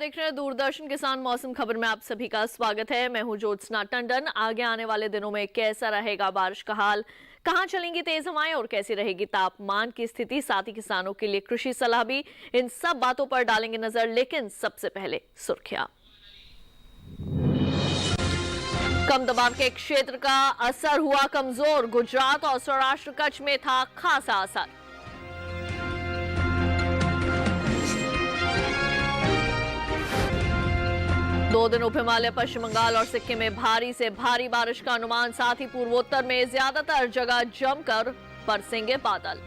देख रहे हैं दूरदर्शन किसान मौसम खबर में आप सभी का स्वागत है। मैं हूं ज्योत्सना टंडन। आगे आने वाले दिनों में कैसा रहेगा बारिश का हाल, कहां चलेंगी तेज हवाएं और कैसी रहेगी तापमान की स्थिति, साथ ही किसानों के लिए कृषि सलाह भी, इन सब बातों पर डालेंगे नजर। लेकिन सबसे पहले सुर्खियां। कम दबाव के क्षेत्र का असर हुआ कमजोर, गुजरात और सौराष्ट्र कच्छ में था खासा असर। दो दिन उप हिमालय, पश्चिम बंगाल और सिक्किम में भारी से भारी बारिश का अनुमान, साथ ही पूर्वोत्तर में ज्यादातर जगह जमकर बरसेंगे बादल।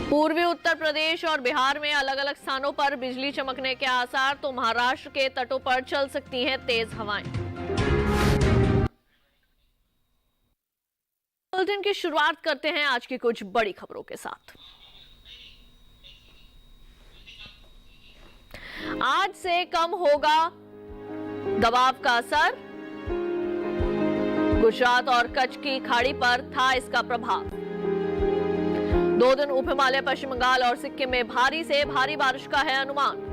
पूर्वी उत्तर प्रदेश और बिहार में अलग अलग स्थानों पर बिजली चमकने के आसार, तो महाराष्ट्र के तटों पर चल सकती हैं तेज हवाएं। बुलेटिन की शुरुआत करते हैं आज की कुछ बड़ी खबरों के साथ। आज से कम होगा दबाव का असर, गुजरात और कच्छ की खाड़ी पर था इसका प्रभाव। 2 दिन उप हिमालय, पश्चिम बंगाल और सिक्किम में भारी से भारी बारिश का है अनुमान।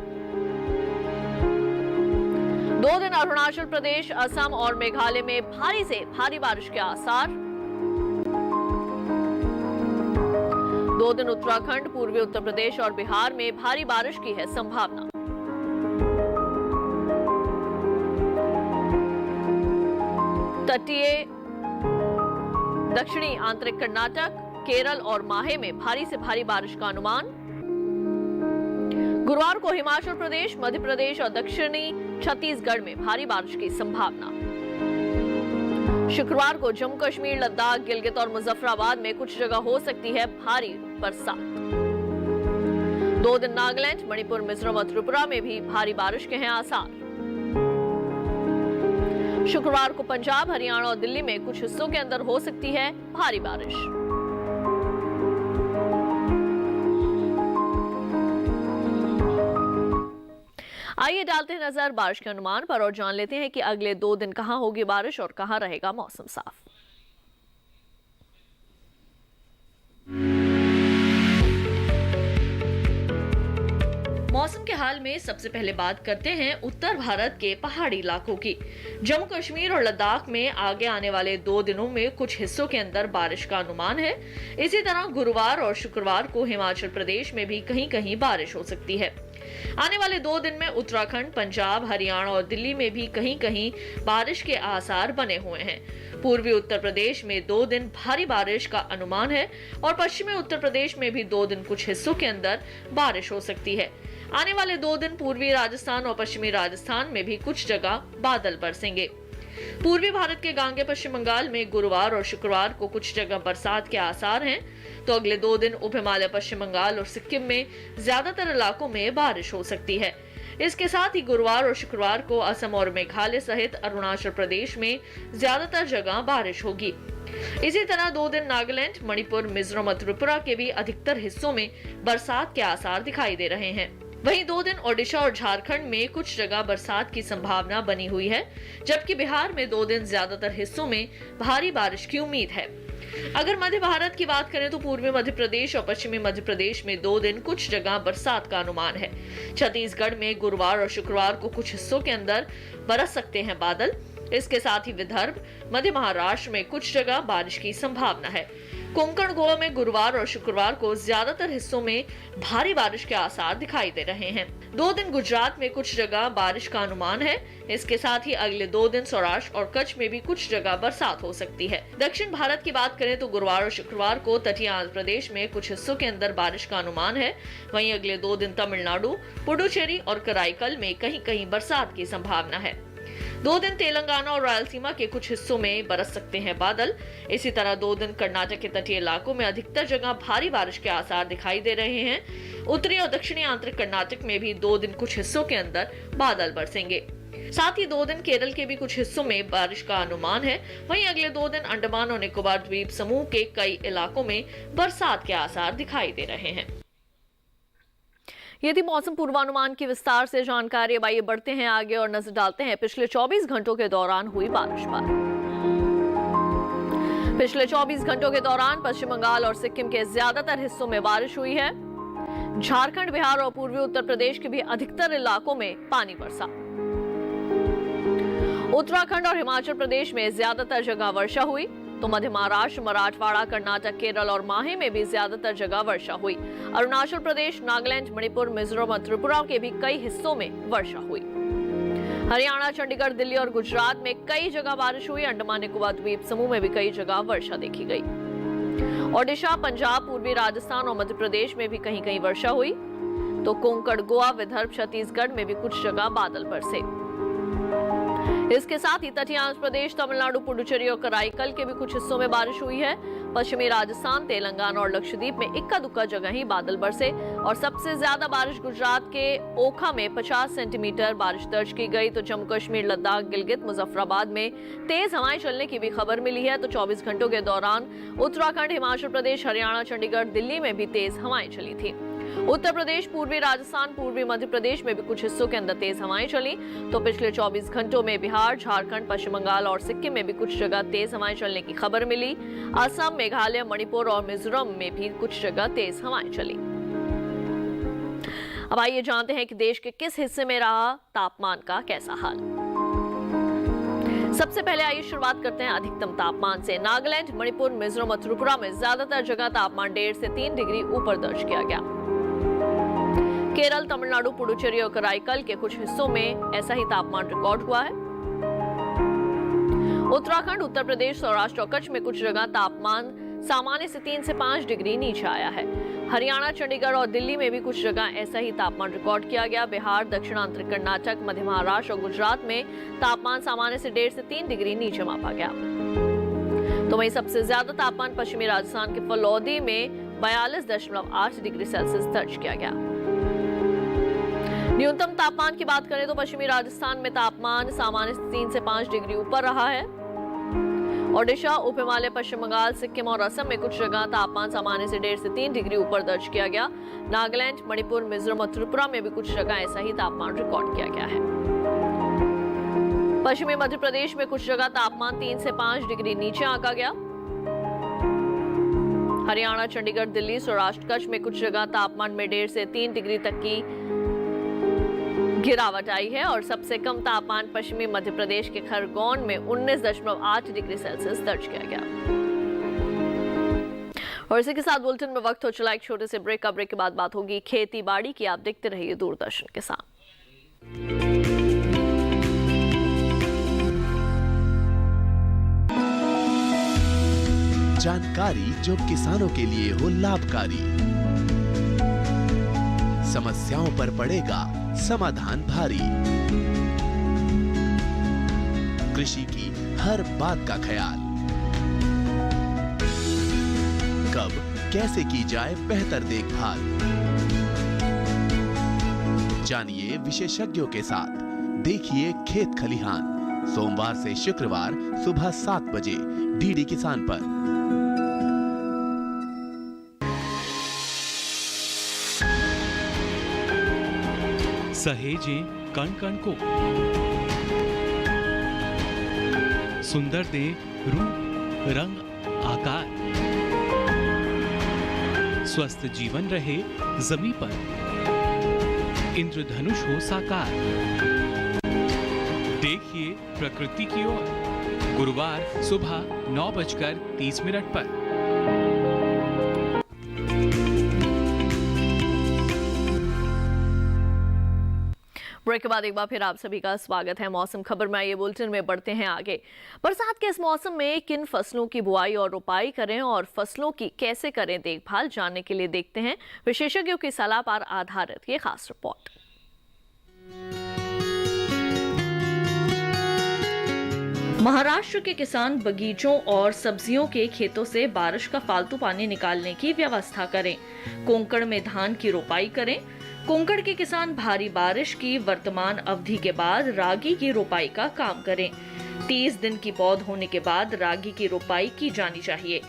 2 दिन अरुणाचल प्रदेश, असम और मेघालय में भारी से भारी बारिश के आसार। 2 दिन उत्तराखंड, पूर्वी उत्तर प्रदेश और बिहार में भारी बारिश की है संभावना। तटीय दक्षिणी आंतरिक कर्नाटक, केरल और माहे में भारी से भारी बारिश का अनुमान। गुरुवार को हिमाचल प्रदेश, मध्य प्रदेश और दक्षिणी छत्तीसगढ़ में भारी बारिश की संभावना। शुक्रवार को जम्मू कश्मीर, लद्दाख, गिलगित और मुजफ्फराबाद में कुछ जगह हो सकती है भारी बरसात। 2 दिन नागालैंड, मणिपुर, मिजोरम और त्रिपुरा में भी भारी बारिश के हैं आसार। शुक्रवार को पंजाब, हरियाणा और दिल्ली में कुछ हिस्सों के अंदर हो सकती है भारी बारिश। आइए डालते हैं नजर बारिश के अनुमान पर और जान लेते हैं कि अगले 2 दिन कहां होगी बारिश और कहां रहेगा मौसम साफ। मौसम के हाल में सबसे पहले बात करते हैं उत्तर भारत के पहाड़ी इलाकों की। जम्मू कश्मीर और लद्दाख में आगे आने वाले 2 दिनों में कुछ हिस्सों के अंदर बारिश का अनुमान है। इसी तरह गुरुवार और शुक्रवार को हिमाचल प्रदेश में भी कहीं कहीं बारिश हो सकती है। आने वाले 2 दिन में उत्तराखंड, पंजाब, हरियाणा और दिल्ली में भी कहीं कहीं बारिश के आसार बने हुए हैं। पूर्वी उत्तर प्रदेश में 2 दिन भारी बारिश का अनुमान है और पश्चिमी उत्तर प्रदेश में भी 2 दिन कुछ हिस्सों के अंदर बारिश हो सकती है। आने वाले 2 दिन पूर्वी राजस्थान और पश्चिमी राजस्थान में भी कुछ जगह बादल बरसेंगे। पूर्वी भारत के गांगे पश्चिम बंगाल में गुरुवार और शुक्रवार को कुछ जगह बरसात के आसार हैं, तो अगले 2 दिन उप हिमालय, पश्चिम बंगाल और सिक्किम में ज्यादातर इलाकों में बारिश हो सकती है। इसके साथ ही गुरुवार और शुक्रवार को असम और मेघालय सहित अरुणाचल प्रदेश में ज्यादातर जगह बारिश होगी। इसी तरह 2 दिन नागालैंड, मणिपुर, मिजोरम और त्रिपुरा के भी अधिकतर हिस्सों में बरसात के आसार दिखाई दे रहे हैं। वहीं 2 दिन ओडिशा और झारखंड में कुछ जगह बरसात की संभावना बनी हुई है, जबकि बिहार में 2 दिन ज्यादातर हिस्सों में भारी बारिश की उम्मीद है। अगर मध्य भारत की बात करें तो पूर्वी मध्य प्रदेश और पश्चिमी मध्य प्रदेश में 2 दिन कुछ जगह बरसात का अनुमान है। छत्तीसगढ़ में गुरुवार और शुक्रवार को कुछ हिस्सों के अंदर बरस सकते हैं बादल। इसके साथ ही विदर्भ, मध्य महाराष्ट्र में कुछ जगह बारिश की संभावना है। कोंकण गोवा में गुरुवार और शुक्रवार को ज्यादातर हिस्सों में भारी बारिश के आसार दिखाई दे रहे हैं। 2 दिन गुजरात में कुछ जगह बारिश का अनुमान है। इसके साथ ही अगले 2 दिन सौराष्ट्र और कच्छ में भी कुछ जगह बरसात हो सकती है। दक्षिण भारत की बात करें तो गुरुवार और शुक्रवार को तटीय आंध्र प्रदेश में कुछ हिस्सों के अंदर बारिश का अनुमान है। वहीं अगले 2 दिन तमिलनाडु, पुडुचेरी और कराईकल में कहीं कहीं बरसात की संभावना है। 2 दिन तेलंगाना और रायलसीमा के कुछ हिस्सों में बरस सकते हैं बादल। इसी तरह 2 दिन कर्नाटक के तटीय इलाकों में अधिकतर जगह भारी बारिश के आसार दिखाई दे रहे हैं। उत्तरी और दक्षिणी आंतरिक कर्नाटक में भी 2 दिन कुछ हिस्सों के अंदर बादल बरसेंगे। साथ ही 2 दिन केरल के भी कुछ हिस्सों में बारिश का अनुमान है। वहीं अगले 2 दिन अंडमान और निकोबार द्वीप समूह के कई इलाकों में बरसात के आसार दिखाई दे रहे हैं। ये थी मौसम पूर्वानुमान की विस्तार से जानकारी। अब आइए बढ़ते हैं आगे और नजर डालते हैं पिछले 24 घंटों के दौरान हुई बारिश पर। पिछले 24 घंटों के दौरान पश्चिम बंगाल और सिक्किम के ज्यादातर हिस्सों में बारिश हुई है। झारखंड, बिहार और पूर्वी उत्तर प्रदेश के भी अधिकतर इलाकों में पानी बरसा। उत्तराखंड और हिमाचल प्रदेश में ज्यादातर जगह वर्षा हुई, तो मध्य महाराष्ट्र, मराठवाड़ा, कर्नाटक, केरल और माहे में भी ज्यादातर जगह वर्षा हुई। अरुणाचल प्रदेश, नागालैंड, मणिपुर, मिजोरम और त्रिपुरा के भी कई हिस्सों में वर्षा हुई। हरियाणा, चंडीगढ़, दिल्ली और गुजरात में कई जगह बारिश हुई। अंडमान निकोबार द्वीप समूह में भी कई जगह वर्षा देखी गई। ओडिशा, पंजाब, पूर्वी राजस्थान और मध्य प्रदेश में भी कहीं कहीं वर्षा हुई, तो कोंकण, गोवा, विदर्भ, छत्तीसगढ़ में भी कुछ जगह बादल बरसे। इसके साथ ही तटीय आंध्र प्रदेश, तमिलनाडु, पुडुचेरी और कराईकल के भी कुछ हिस्सों में बारिश हुई है। पश्चिमी राजस्थान, तेलंगाना और लक्षद्वीप में इक्का दुक्का जगह ही बादल बरसे और सबसे ज्यादा बारिश गुजरात के ओखा में 50 सेंटीमीटर बारिश दर्ज की गई। तो जम्मू कश्मीर, लद्दाख, गिलगित, मुजफ्फराबाद में तेज हवाएं चलने की भी खबर मिली है। तो 24 घंटों के दौरान उत्तराखंड, हिमाचल प्रदेश, हरियाणा, चंडीगढ़, दिल्ली में भी तेज हवाएं चली थी। उत्तर प्रदेश, पूर्वी राजस्थान, पूर्वी मध्य प्रदेश में भी कुछ हिस्सों के अंदर तेज हवाएं चली। तो पिछले 24 घंटों में बिहार, झारखंड, पश्चिम बंगाल और सिक्किम में भी कुछ जगह तेज हवाएं चलने की खबर मिली। असम, मेघालय, मणिपुर और मिजोरम में भी कुछ जगह तेज हवाएं चली। अब आइए जानते हैं कि देश के किस हिस्से में रहा तापमान का कैसा हाल। सबसे पहले आइए शुरुआत करते हैं अधिकतम तापमान से। नागालैंड, मणिपुर, मिजोरम और त्रिपुरा में ज्यादातर जगह तापमान 1.5 से 3 डिग्री ऊपर दर्ज किया गया। केरल, तमिलनाडु, पुडुचेरी और कराईकल के कुछ हिस्सों में ऐसा ही तापमान रिकॉर्ड हुआ है। उत्तराखंड, उत्तर प्रदेश, सौराष्ट्र और कच्छ में कुछ जगह तापमान सामान्य से 3 से 5 डिग्री नीचे आया है। हरियाणा, चंडीगढ़ और दिल्ली में भी कुछ जगह ऐसा ही तापमान रिकॉर्ड किया गया। बिहार, दक्षिणांतरी कर्नाटक, मध्य महाराष्ट्र और गुजरात में तापमान सामान्य से 1.5 से 3 डिग्री नीचे मापा गया। तो वहीं सबसे ज्यादा तापमान पश्चिमी राजस्थान के फलौदी में 42.8 डिग्री सेल्सियस दर्ज किया गया। न्यूनतम तापमान की बात करें तो पश्चिमी राजस्थान में तापमान सामान्य से 3 से 5 डिग्री ऊपर रहा है। ओडिशा, उप हिमालय, पश्चिम बंगाल, सिक्किम और असम में कुछ जगह तापमान सामान्य से 1.5 से 3 डिग्री ऊपर दर्ज किया गया। नागालैंड, मणिपुर, मिजोरम और त्रिपुरा में भी कुछ जगह ऐसा ही तापमान रिकॉर्ड किया गया है। पश्चिमी मध्य प्रदेश में कुछ जगह तापमान 3 से 5 डिग्री नीचे आंका गया। हरियाणा, चंडीगढ़, दिल्ली, सौराष्ट्र, कच्छ में कुछ जगह तापमान में 1.5 से 3 डिग्री तक की गिरावट आई है और सबसे कम तापमान पश्चिमी मध्य प्रदेश के खरगोन में 19.8 डिग्री सेल्सियस दर्ज किया गया। और इसी के साथ बुलेटिन में वक्त हो चला एक छोटे से ब्रेक का। ब्रेक के बाद बात होगी खेती बाड़ी की। आप देखते रहिए दूरदर्शन के साथ। जानकारी जो किसानों के लिए हो लाभकारी, समस्याओं पर पड़ेगा समाधान भारी, कृषि की हर बात का ख्याल, कब कैसे की जाए बेहतर देखभाल, जानिए विशेषज्ञों के साथ। देखिए खेत खलिहान, सोमवार से शुक्रवार सुबह 7 बजे डीडी किसान पर। सहेजें कण कण को, सुंदर दे रूप रंग आकार, स्वस्थ जीवन रहे जमीन पर, इंद्रधनुष हो साकार। देखिए प्रकृति की ओर, गुरुवार सुबह 9:30 पर। ब्रेक के बाद एक बार फिर आप सभी का स्वागत है। मौसम खबर में ये बुलेटिन में बढ़ते हैं आगे। बरसात के इस मौसम में किन फसलों की बुआई और रोपाई करें और फसलों की कैसे करें देखभाल, जानने के लिए देखते हैं विशेषज्ञों की सलाह पर आधारित ये खास रिपोर्ट। महाराष्ट्र के किसान बगीचों और सब्जियों के खेतों से बारिश का फालतू पानी निकालने की व्यवस्था करें। कोंकण में धान की रोपाई करें। कोंकण के किसान भारी बारिश की वर्तमान अवधि के बाद रागी की रोपाई का काम करें। 30 दिन की पौध होने के बाद रागी की रोपाई की जानी चाहिए।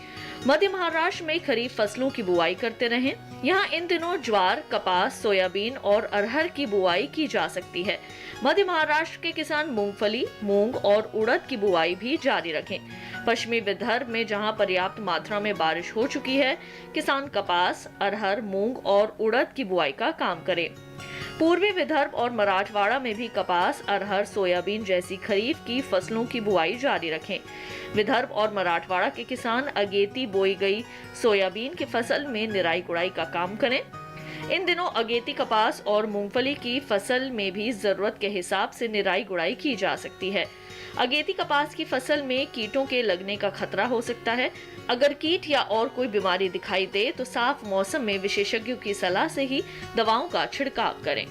मध्य महाराष्ट्र में खरीफ फसलों की बुआई करते रहें। यहाँ इन दिनों ज्वार, कपास, सोयाबीन और अरहर की बुआई की जा सकती है। मध्य महाराष्ट्र के किसान मूंगफली, मूंग और उड़द की बुआई भी जारी रखें। पश्चिमी विदर्भ में जहां पर्याप्त मात्रा में बारिश हो चुकी है, किसान कपास, अरहर, मूंग और उड़द की बुआई का काम करें। पूर्वी विदर्भ और मराठवाड़ा में भी कपास, अरहर, सोयाबीन जैसी खरीफ की फसलों की बुआई जारी रखें। विदर्भ और मराठवाड़ा के किसान अगेती बोई गई सोयाबीन की फसल में निराई गुड़ाई का काम करें। इन दिनों अगेती कपास और मूंगफली की फसल में भी जरूरत के हिसाब से निराई गुड़ाई की जा सकती है। अगेती कपास की फसल में कीटों के लगने का खतरा हो सकता है। अगर कीट या और कोई बीमारी दिखाई दे तो साफ मौसम में विशेषज्ञों की सलाह से ही दवाओं का छिड़काव करें।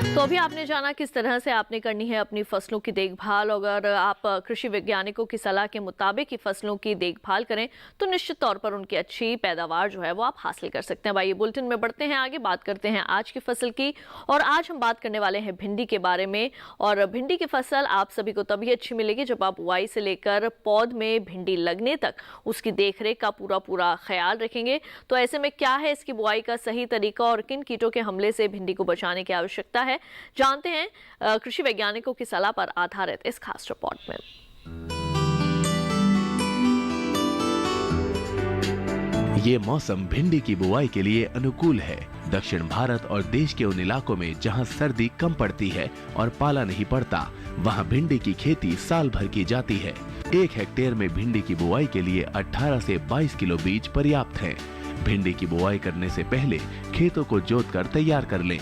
तो अभी आपने जाना किस तरह से आपने करनी है अपनी फसलों की देखभाल। अगर आप कृषि वैज्ञानिकों की सलाह के मुताबिक ही फसलों की देखभाल करें तो निश्चित तौर पर उनकी अच्छी पैदावार जो है वो आप हासिल कर सकते हैं। भाई, बुलेटिन में बढ़ते हैं आगे, बात करते हैं आज की फसल की। और आज हम बात करने वाले हैं भिंडी के बारे में। और भिंडी की फसल आप सभी को तभी अच्छी मिलेगी जब आप बुआई से लेकर पौध में भिंडी लगने तक उसकी देखरेख का पूरा ख्याल रखेंगे। तो ऐसे में क्या है इसकी बुआई का सही तरीका और किन कीटों के हमले से भिंडी को बचाने की आवश्यकता है, जानते हैं कृषि वैज्ञानिकों की सलाह पर आधारित इस खास रिपोर्ट में। ये मौसम भिंडी की बुआई के लिए अनुकूल है। दक्षिण भारत और देश के उन इलाकों में जहां सर्दी कम पड़ती है और पाला नहीं पड़ता, वहां भिंडी की खेती साल भर की जाती है। 1 हेक्टेयर में भिंडी की बुआई के लिए 18 से 22 किलो बीज पर्याप्त है। भिंडी की बुआई करने से पहले खेतों को जोतकर तैयार कर लें।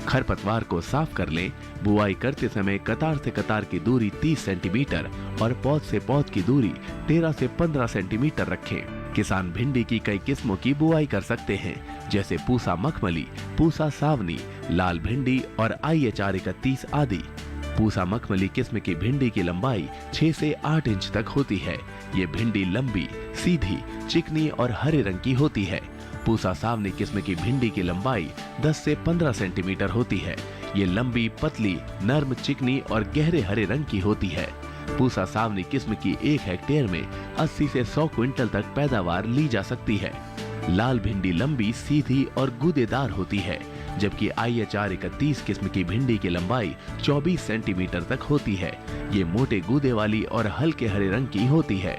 खरपतवार को साफ कर लें। बुआई करते समय कतार से कतार की दूरी 30 सेंटीमीटर और पौध से पौध की दूरी 13 से 15 सेंटीमीटर रखें। किसान भिंडी की कई किस्मों की बुआई कर सकते हैं, जैसे पूसा मखमली, पूसा सावनी, लाल भिंडी और IHR 31 आदि। पूसा मखमली किस्म की भिंडी की लंबाई 6 से 8 इंच तक होती है। ये भिंडी लंबी, सीधी, चिकनी और हरे रंग की होती है। पूसा सावनी किस्म की भिंडी की लंबाई 10 से 15 सेंटीमीटर होती है। ये लंबी, पतली, नर्म, चिकनी और गहरे हरे रंग की होती है। पूसा सावनी किस्म की 1 हेक्टेयर में 80 से 100 क्विंटल तक पैदावार ली जा सकती है। लाल भिंडी लंबी, सीधी और गूदेदार होती है, जबकि IHR 31 किस्म की भिंडी की लंबाई 24 सेंटीमीटर तक होती है। ये मोटे गूदे वाली और हल्के हरे रंग की होती है।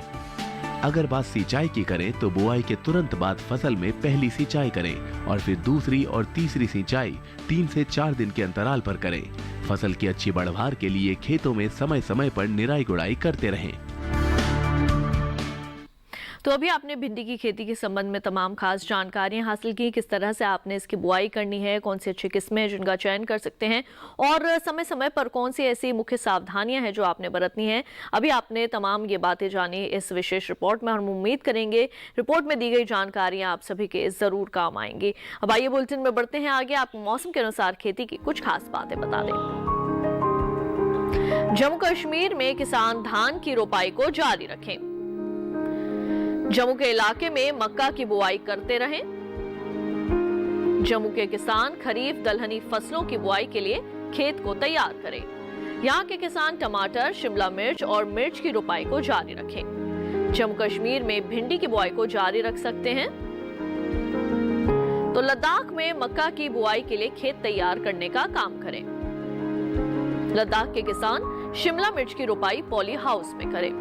अगर बात सिंचाई की करें तो बुआई के तुरंत बाद फसल में पहली सिंचाई करें और फिर दूसरी और तीसरी सिंचाई 3 से 4 दिन के अंतराल पर करें। फसल की अच्छी बढ़वार के लिए खेतों में समय समय पर निराई गुड़ाई करते रहें। तो अभी आपने भिंडी की खेती के संबंध में तमाम खास जानकारियां हासिल की, किस तरह से आपने इसकी बुआई करनी है, कौन सी अच्छी किस्में हैं जिनका चयन कर सकते हैं और समय समय पर कौन सी ऐसी मुख्य सावधानियां हैं जो आपने बरतनी है। अभी आपने तमाम ये बातें जानी इस विशेष रिपोर्ट में। हम उम्मीद करेंगे रिपोर्ट में दी गई जानकारियां आप सभी के जरूर काम आएंगी। अब आइए बुलेटिन में बढ़ते हैं आगे, आपको मौसम के अनुसार खेती की कुछ खास बातें बता दें। जम्मू कश्मीर में किसान धान की रोपाई को जारी रखें। जम्मू के इलाके में मक्का की बुआई करते रहें। जम्मू के किसान खरीफ दलहनी फसलों की बुआई के लिए खेत को तैयार करें। यहाँ के किसान टमाटर, शिमला मिर्च और मिर्च की रोपाई को जारी रखें। जम्मू कश्मीर में भिंडी की बुआई को जारी रख सकते हैं। तो लद्दाख में मक्का की बुआई के लिए खेत तैयार करने का काम करें। लद्दाख के किसान शिमला मिर्च की रोपाई पॉली हाउस में करें।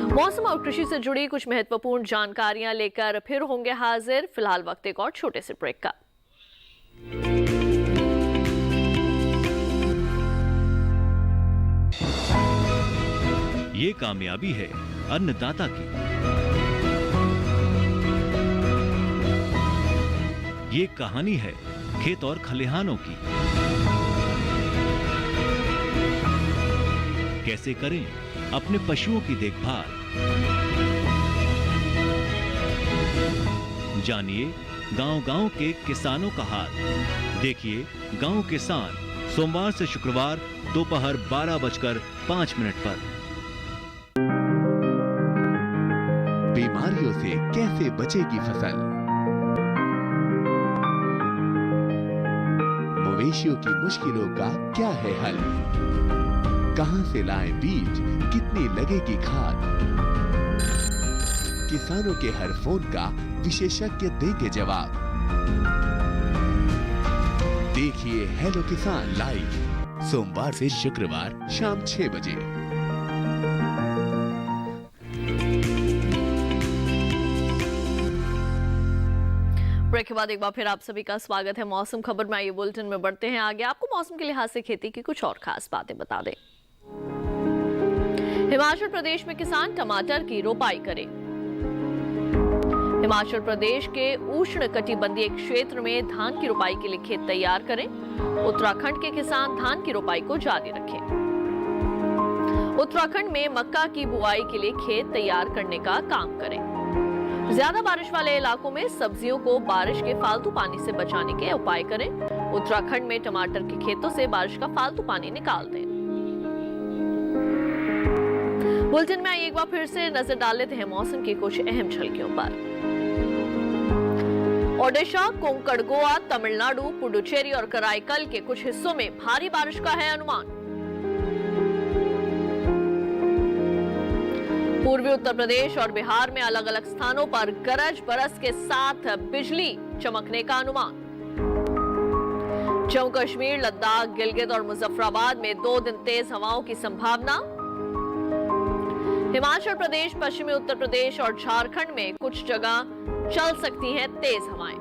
मौसम और कृषि से जुड़ी कुछ महत्वपूर्ण जानकारियां लेकर फिर होंगे हाजिर। फिलहाल वक्त एक और छोटे से ब्रेक का। ये कामयाबी है अन्नदाता की। ये कहानी है खेत और खलिहानों की। कैसे करें अपने पशुओं की देखभाल, जानिए गांव-गांव के किसानों का हाल। देखिए गांव किसान सोमवार से शुक्रवार दोपहर 12:05 पर। बीमारियों से कैसे बचेगी फसल? मवेशियों की मुश्किलों का क्या है हल? कहां से लाएं बीज, कितनी लगेगी खाद, किसानों के हर फोन का विशेषज्ञ देंगे जवाब। देखिए हेलो किसान लाइव सोमवार से शुक्रवार शाम 6 बजे। ब्रेक के बाद एक बार फिर आप सभी का स्वागत है मौसम खबर में। आइए बुलेटिन में बढ़ते हैं आगे। आपको मौसम के लिहाज से खेती की कुछ और खास बातें बता दें। हिमाचल प्रदेश में किसान टमाटर की रोपाई करें। हिमाचल प्रदेश के उष्ण कटिबंधीय क्षेत्र में धान की रोपाई के लिए खेत तैयार करें। उत्तराखंड के किसान धान की रोपाई को जारी रखें। उत्तराखंड में मक्का की बुआई के लिए खेत तैयार करने का काम करें। ज्यादा बारिश वाले इलाकों में सब्जियों को बारिश के फालतू पानी से बचाने के उपाय करें। उत्तराखंड में टमाटर के खेतों से बारिश का फालतू पानी निकाल दें। बुलेटिन में एक बार फिर से नजर डाल लेते हैं मौसम की कुछ अहम झलकियों पर। ओडिशा, कोंकण, गोवा, तमिलनाडु, पुडुचेरी और कराईकल के कुछ हिस्सों में भारी बारिश का है अनुमान। पूर्वी उत्तर प्रदेश और बिहार में अलग अलग स्थानों पर गरज बरस के साथ बिजली चमकने का अनुमान। जम्मू कश्मीर, लद्दाख, गिलगित और मुजफ्फराबाद में 2 दिन तेज हवाओं की संभावना। हिमाचल प्रदेश, पश्चिमी उत्तर प्रदेश और झारखंड में कुछ जगह चल सकती हैं तेज हवाएं।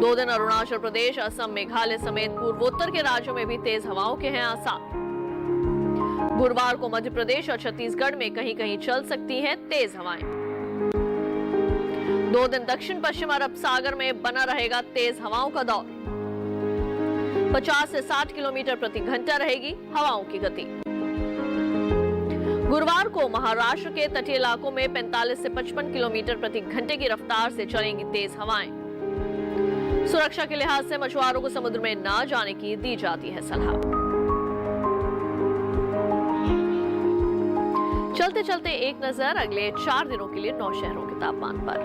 2 दिन अरुणाचल प्रदेश, असम, मेघालय समेत पूर्वोत्तर के राज्यों में भी तेज हवाओं के हैं आसार। गुरुवार को मध्य प्रदेश और छत्तीसगढ़ में कहीं कहीं चल सकती हैं तेज हवाएं। 2 दिन दक्षिण पश्चिम अरब सागर में बना रहेगा तेज हवाओं का दौर। 50 से 60 किलोमीटर प्रति घंटा रहेगी हवाओं की गति। गुरुवार को महाराष्ट्र के तटीय इलाकों में 45 से 55 किलोमीटर प्रति घंटे की रफ्तार से चलेंगी तेज हवाएं। सुरक्षा के लिहाज से मछुआरों को समुद्र में न जाने की दी जाती है सलाह। चलते चलते एक नजर अगले 4 दिनों के लिए 9 शहरों के तापमान पर।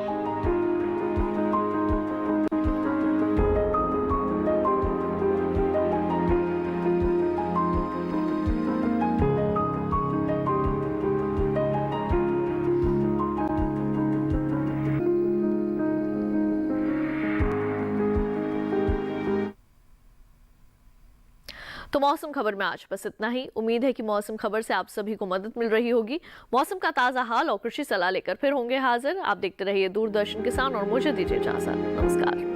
तो मौसम खबर में आज बस इतना ही। उम्मीद है कि मौसम खबर से आप सभी को मदद मिल रही होगी। मौसम का ताजा हाल और कृषि सलाह लेकर फिर होंगे हाजिर। आप देखते रहिए दूरदर्शन किसान और मुझे दीजिए इजाजत। नमस्कार।